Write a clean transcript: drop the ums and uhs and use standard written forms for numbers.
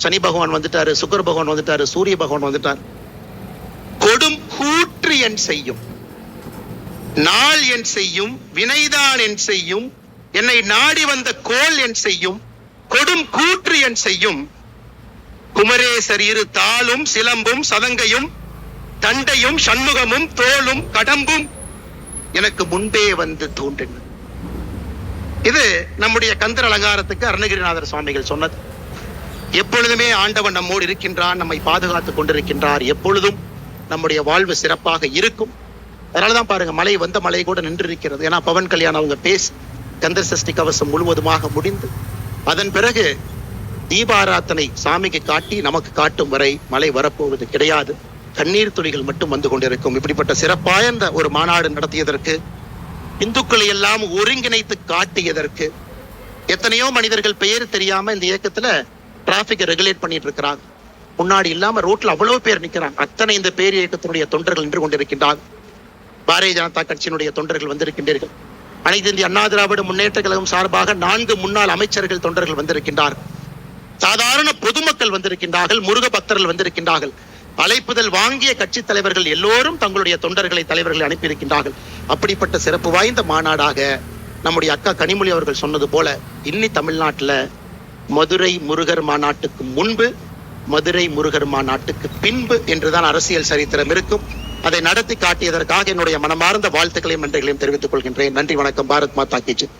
சனி பகவான் வந்துட்டாரு, சுக்கர பகவான் வந்துட்டாரு, சூரிய பகவான் வந்துட்டார். கொடும் கூற்று என் செய்யும், நாள் என் செய்யும், வினைதான் என் செய்யும், என்னை நாடி வந்த கோல் என் செய்யும், கொடும் கூற்று என் செய்யும். குமரேசர் இரு தாளும் சிலம்பும் சதங்கையும் தண்டையும் சண்முகமும் தோளும் கடம்பும் எனக்கு முன்பே வந்து தோன்றின. இது நம்முடைய கந்தர் அலங்காரத்துக்கு அருணகிரிநாதர் சுவாமிகள் சொன்னது. எப்பொழுதுமே ஆண்டவன் நம்மோடு இருக்கின்றான், நம்மை பாதுகாத்துக் கொண்டிருக்கின்றார், எப்பொழுதும் நம்முடைய வாழ்வு சிறப்பாக இருக்கும். அதனாலதான் பாருங்க, மழை வந்த மழை கூட நின்று இருக்கிறது. ஏன்னா பவன் கல்யாணம் அவங்க பேசி கந்தர் சஷ்டி கவசம் முழுவதுமாக முடிந்து அதன் பிறகு தீபாராத்தனை சாமிக்கு காட்டி நமக்கு காட்டும் வரை மழை வரப்போவது கிடையாது. கண்ணீர் துளிகள் மட்டும் வந்து கொண்டிருக்கும். இப்படிப்பட்ட சிறப்பான ஒரு மாநாடு நடத்தியதற்கு, இந்துக்களை எல்லாம் ஒருங்கிணைத்து காட்டியதற்கு, எத்தனையோ மனிதர்கள் பெயர் தெரியாம இந்த இயக்கத்துல டிராபிக்கை ரெகுலேட் பண்ணிட்டு இருக்கிறாங்க. முன்னாடி இல்லாம ரோட்ல அவ்வளவு பேர் நிக்கிறாங்க. அத்தனை இந்த பேர் இயக்கத்தினுடைய தொண்டர்கள் நின்று கொண்டிருக்கின்றார்கள். பாரதிய ஜனதா கட்சியினுடைய தொண்டர்கள் வந்திருக்கின்றீர்கள். அனைத்து இந்திய அண்ணா திராவிட முன்னேற்ற கழகம் சார்பாக 4 முன்னாள் அமைச்சர்கள் தொண்டர்கள் வந்திருக்கின்றார்கள். சாதாரண பொதுமக்கள் வந்திருக்கின்றார்கள், முருக பக்தர்கள் வந்திருக்கின்றார்கள். அழைப்புதல் வாங்கிய கட்சி தலைவர்கள் எல்லோரும் தங்களுடைய தொண்டர்களை தலைவர்களை அனுப்பியிருக்கின்றார்கள். அப்படிப்பட்ட சிறப்பு வாய்ந்த மாநாடாக நம்முடைய அக்கா கனிமொழி அவர்கள் சொன்னது போல இன்னி தமிழ்நாட்டில் மதுரை முருகர் மாநாட்டுக்கு முன்பு, மதுரை முருகர் மாநாட்டுக்கு பின்பு என்றுதான் அரசியல் சரித்திரம் இருக்கும். அதை நடத்தி காட்டியதற்காக என்னுடைய மனமார்ந்த வாழ்த்துக்களையும் நன்றிகளையும் தெரிவித்துக் கொள்கின்றேன். நன்றி, வணக்கம். பாரத் மாதா கி ஜெய்.